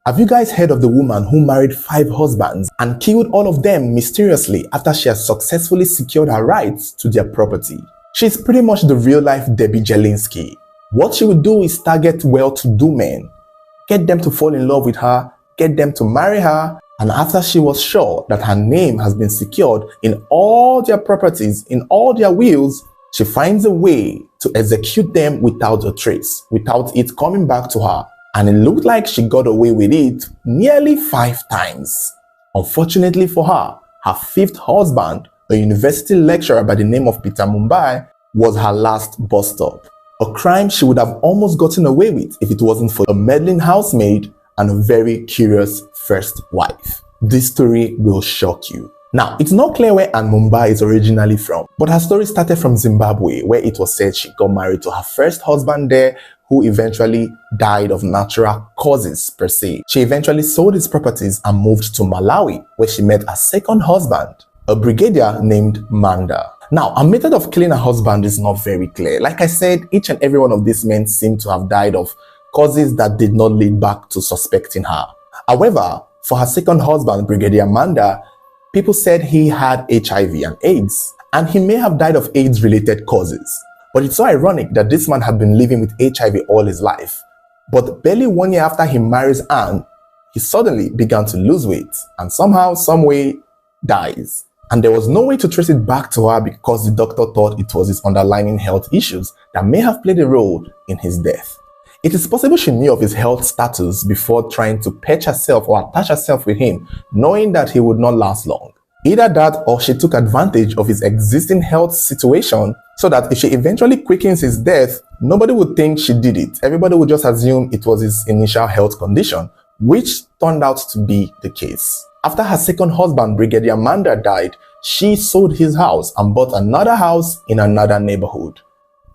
Have you guys heard of the woman who married 5 husbands and killed all of them mysteriously after she has successfully secured her rights to their property? She's pretty much the real-life Debbie Jelinski. What she would do is target well-to-do men, get them to fall in love with her, get them to marry her, and after she was sure that her name has been secured in all their properties, in all their wills, she finds a way to execute them without a trace, without it coming back to her. And it looked like she got away with it nearly 5 times. Unfortunately for her, her 5th husband, a university lecturer by the name of Peter Mumbai, was her last bus stop. A crime she would have almost gotten away with if it wasn't for a meddling housemaid and a very curious first wife. This story will shock you. Now, it's not clear where Anne Mumbai is originally from, but her story started from Zimbabwe, where it was said she got married to her first husband there, who eventually died of natural causes per se. She eventually sold his properties and moved to Malawi, where she met her second husband, a brigadier named Manda. Now, her method of killing her husband is not very clear. Like I said, each and every one of these men seem to have died of causes that did not lead back to suspecting her. However, for her second husband, Brigadier Manda, people said he had HIV and AIDS, and he may have died of AIDS-related causes. But it's so ironic that this man had been living with HIV all his life. But barely 1 year after he marries Anne, he suddenly began to lose weight and somehow, some way, dies. And there was no way to trace it back to her because the doctor thought it was his underlying health issues that may have played a role in his death. It is possible she knew of his health status before trying to patch herself or attach herself with him, knowing that he would not last long. Either that or she took advantage of his existing health situation so that if she eventually quickens his death, nobody would think she did it. Everybody would just assume it was his initial health condition, which turned out to be the case. After her second husband, Brigadier Manda, died, she sold his house and bought another house in another neighborhood,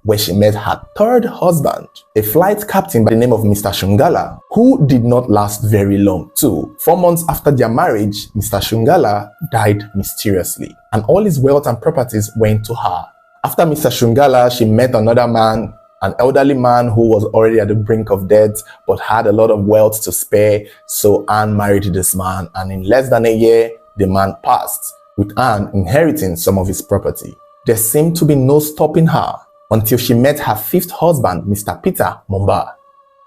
where she met her third husband, a flight captain by the name of Mr. Shungala, who did not last very long too. 4 months after their marriage, Mr. Shungala died mysteriously, and all his wealth and properties went to her. After Mr. Shungala, she met another man, an elderly man who was already at the brink of death but had a lot of wealth to spare, so Anne married this man, and in less than a year, the man passed, with Anne inheriting some of his property. There seemed to be no stopping her until she met her 5th husband, Mr. Peter Mumbai,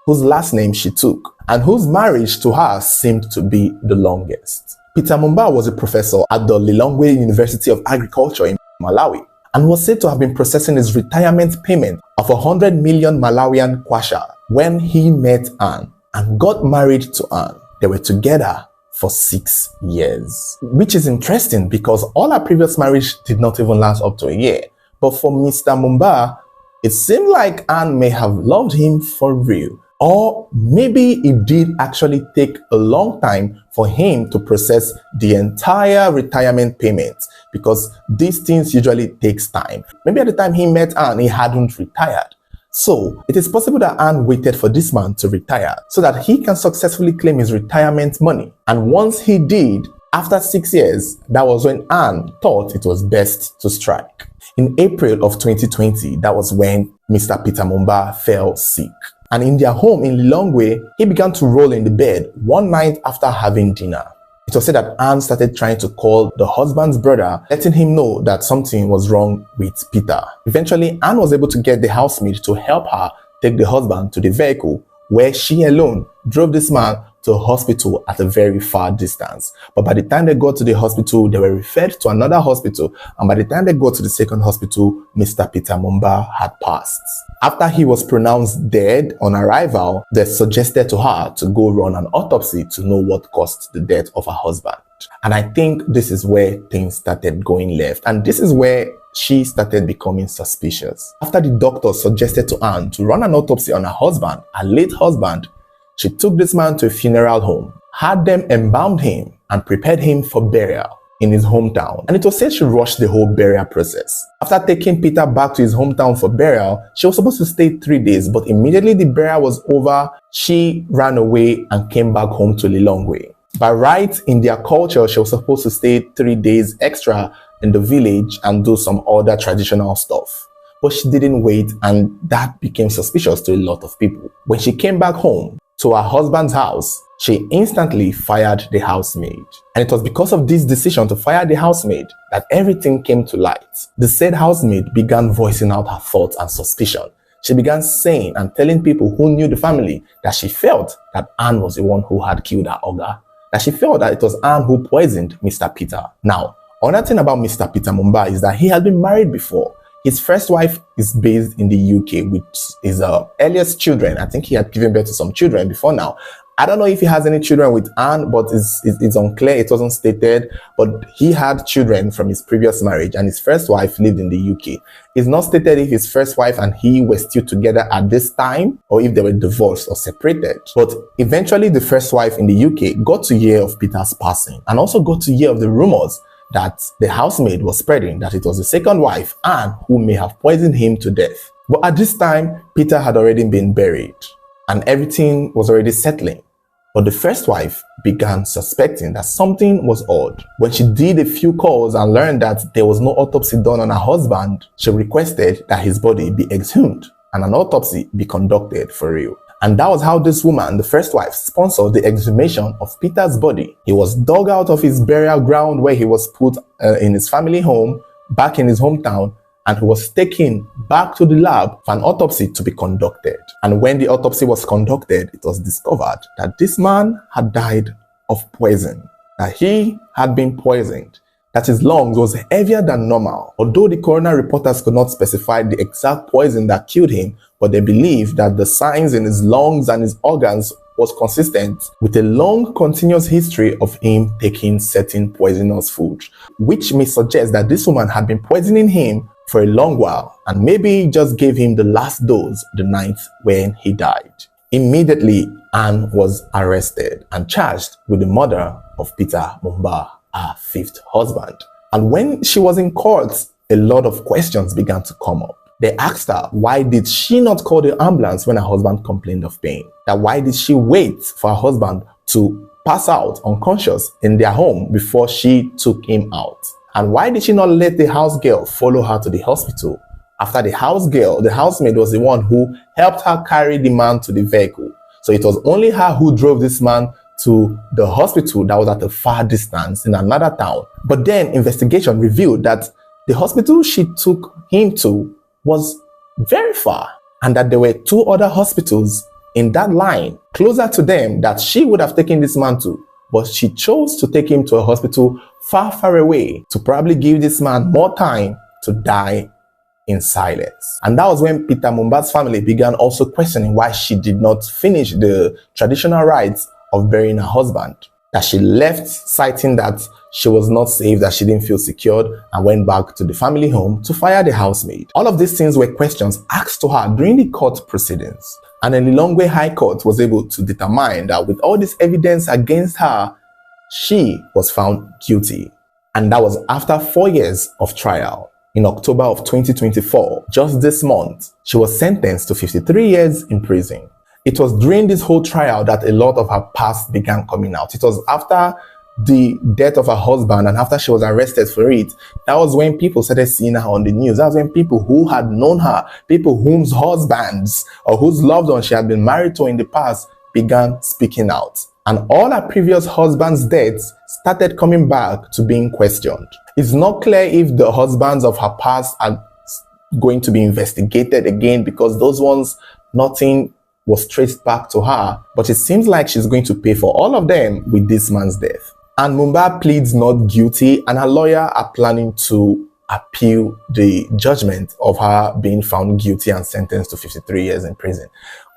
whose last name she took, and whose marriage to her seemed to be the longest. Peter Mumbai was a professor at the Lilongwe University of Agriculture in Malawi, and was said to have been processing his retirement payment of 100 million Malawian kwacha when he met Anne and got married to Anne. They were together for 6 years, which is interesting because all her previous marriage did not even last up to a year. But for Mr. Mumbai, it seemed like Anne may have loved him for real. Or maybe it did actually take a long time for him to process the entire retirement payment, because these things usually takes time. Maybe at the time he met Anne, he hadn't retired. So it is possible that Anne waited for this man to retire so that he can successfully claim his retirement money. And once he did, after 6 years, that was when Anne thought it was best to strike. In April of 2020, that was when Mr. Peter Mumbai fell sick. And in their home in Lilongwe, he began to roll in the bed one night after having dinner. It was said that Anne started trying to call the husband's brother, letting him know that something was wrong with Peter. Eventually, Anne was able to get the housemaid to help her take the husband to the vehicle, where she alone drove this man to a hospital at a very far distance. But by the time they got to the hospital, they were referred to another hospital, and by the time they got to the second hospital, Mr. Peter Mumbai had passed. After he was pronounced dead on arrival, they suggested to her to go run an autopsy to know what caused the death of her husband. And I think this is where things started going left, and this is where she started becoming suspicious. After the doctor suggested to Anne to run an autopsy on her husband, her late husband, she took this man to a funeral home, had them embalm him, and prepared him for burial in his hometown. And it was said she rushed the whole burial process. After taking Peter back to his hometown for burial, she was supposed to stay 3 days, but immediately the burial was over, she ran away and came back home to Lilongwe. By right, in their culture, she was supposed to stay 3 days extra in the village and do some other traditional stuff. But she didn't wait, and that became suspicious to a lot of people. When she came back home to her husband's house, She instantly fired the housemaid. And it was because of this decision to fire the housemaid that everything came to light. The said housemaid began voicing out her thoughts and suspicion. She began saying and telling people who knew the family that she felt that Anne was the one who had killed her Oga, that she felt that it was Anne who poisoned Mr. Peter. Now, another thing about Mr. Peter Mumba is that he had been married before. His first wife is based in the UK with his earliest children. I think he had given birth to some children before now. I don't know if he has any children with Anne, but it's unclear. It wasn't stated. But he had children from his previous marriage, and his first wife lived in the UK. It's not stated if his first wife and he were still together at this time, or if they were divorced or separated. But eventually, the first wife in the UK got to hear of Peter's passing, and also got to hear of the rumors that the housemaid was spreading that it was the second wife, Anne, who may have poisoned him to death. But at this time, Peter had already been buried, and everything was already settling. But the first wife began suspecting that something was odd. When she did a few calls and learned that there was no autopsy done on her husband, she requested that his body be exhumed and an autopsy be conducted for real. And that was how this woman, the first wife, sponsored the exhumation of Peter's body. He was dug out of his burial ground where he was put in his family home, back in his hometown, and he was taken back to the lab for an autopsy to be conducted. And when the autopsy was conducted, it was discovered that this man had died of poison, that he had been poisoned, that his lungs was heavier than normal. Although the coroner reporters could not specify the exact poison that killed him, but they believed that the signs in his lungs and his organs was consistent with a long continuous history of him taking certain poisonous food, which may suggest that this woman had been poisoning him for a long while and maybe just gave him the last dose the night when he died. Immediately, Anne was arrested and charged with the murder of Peter Mumba, her fifth husband. And when she was in court, a lot of questions began to come up. They asked her, why did she not call the ambulance when her husband complained of pain? That why did she wait for her husband to pass out unconscious in their home before she took him out? And why did she not let the house girl follow her to the hospital after the housemaid was the one who helped her carry the man to the vehicle? So it was only her who drove this man to the hospital that was at a far distance in another town. But then investigation revealed that the hospital she took him to was very far, and that there were two other hospitals in that line closer to them that she would have taken this man to. But she chose to take him to a hospital far, far away to probably give this man more time to die in silence. And that was when Peter Mumba's family began also questioning why she did not finish the traditional rites of burying her husband. That she left citing that she was not safe, that she didn't feel secured, and went back to the family home to fire the housemaid. All of these things were questions asked to her during the court proceedings. And the Lilongwe High Court was able to determine that with all this evidence against her, she was found guilty. And that was after 4 years of trial. In October of 2024, just this month, she was sentenced to 53 years in prison. It was during this whole trial that a lot of her past began coming out. It was after the death of her husband and after she was arrested for it. That was when people started seeing her on the news. That was when people who had known her, people whose husbands or whose loved ones she had been married to in the past began speaking out. And all her previous husbands' deaths started coming back to being questioned. It's not clear if the husbands of her past are going to be investigated again, because those ones, nothing was traced back to her, but it seems like she's going to pay for all of them with this man's death. And Mumba pleads not guilty, and her lawyer are planning to appeal the judgment of her being found guilty and sentenced to 53 years in prison,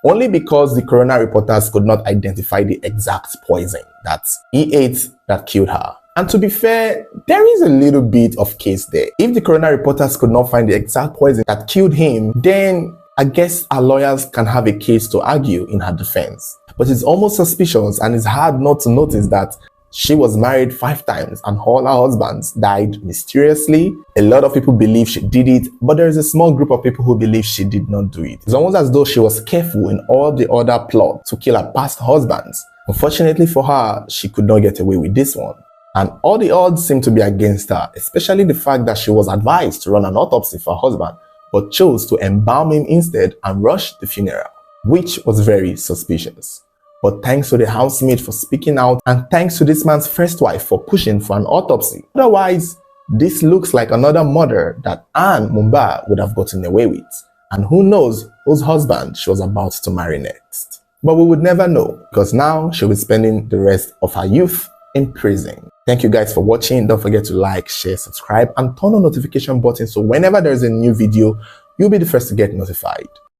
only because the coroner reporters could not identify the exact poison that he ate that killed her. And to be fair, there is a little bit of case there. If the coroner reporters could not find the exact poison that killed him, then I guess our lawyers can have a case to argue in her defense. But it's almost suspicious, and it's hard not to notice that she was married 5 times and all her husbands died mysteriously. A lot of people believe she did it, but there is a small group of people who believe she did not do it. It's almost as though she was careful in all the other plots to kill her past husbands. Unfortunately for her, she could not get away with this one. And all the odds seem to be against her, especially the fact that she was advised to run an autopsy for her husband, but chose to embalm him instead and rush the funeral, which was very suspicious. But thanks to the housemaid for speaking out, and thanks to this man's first wife for pushing for an autopsy. Otherwise, this looks like another murder that Anne Mumba would have gotten away with. And who knows whose husband she was about to marry next. But we would never know, because now she'll be spending the rest of her youth in prison. Thank you guys for watching. Don't forget to like, share, subscribe, and turn on notification button so whenever there's a new video, you'll be the first to get notified.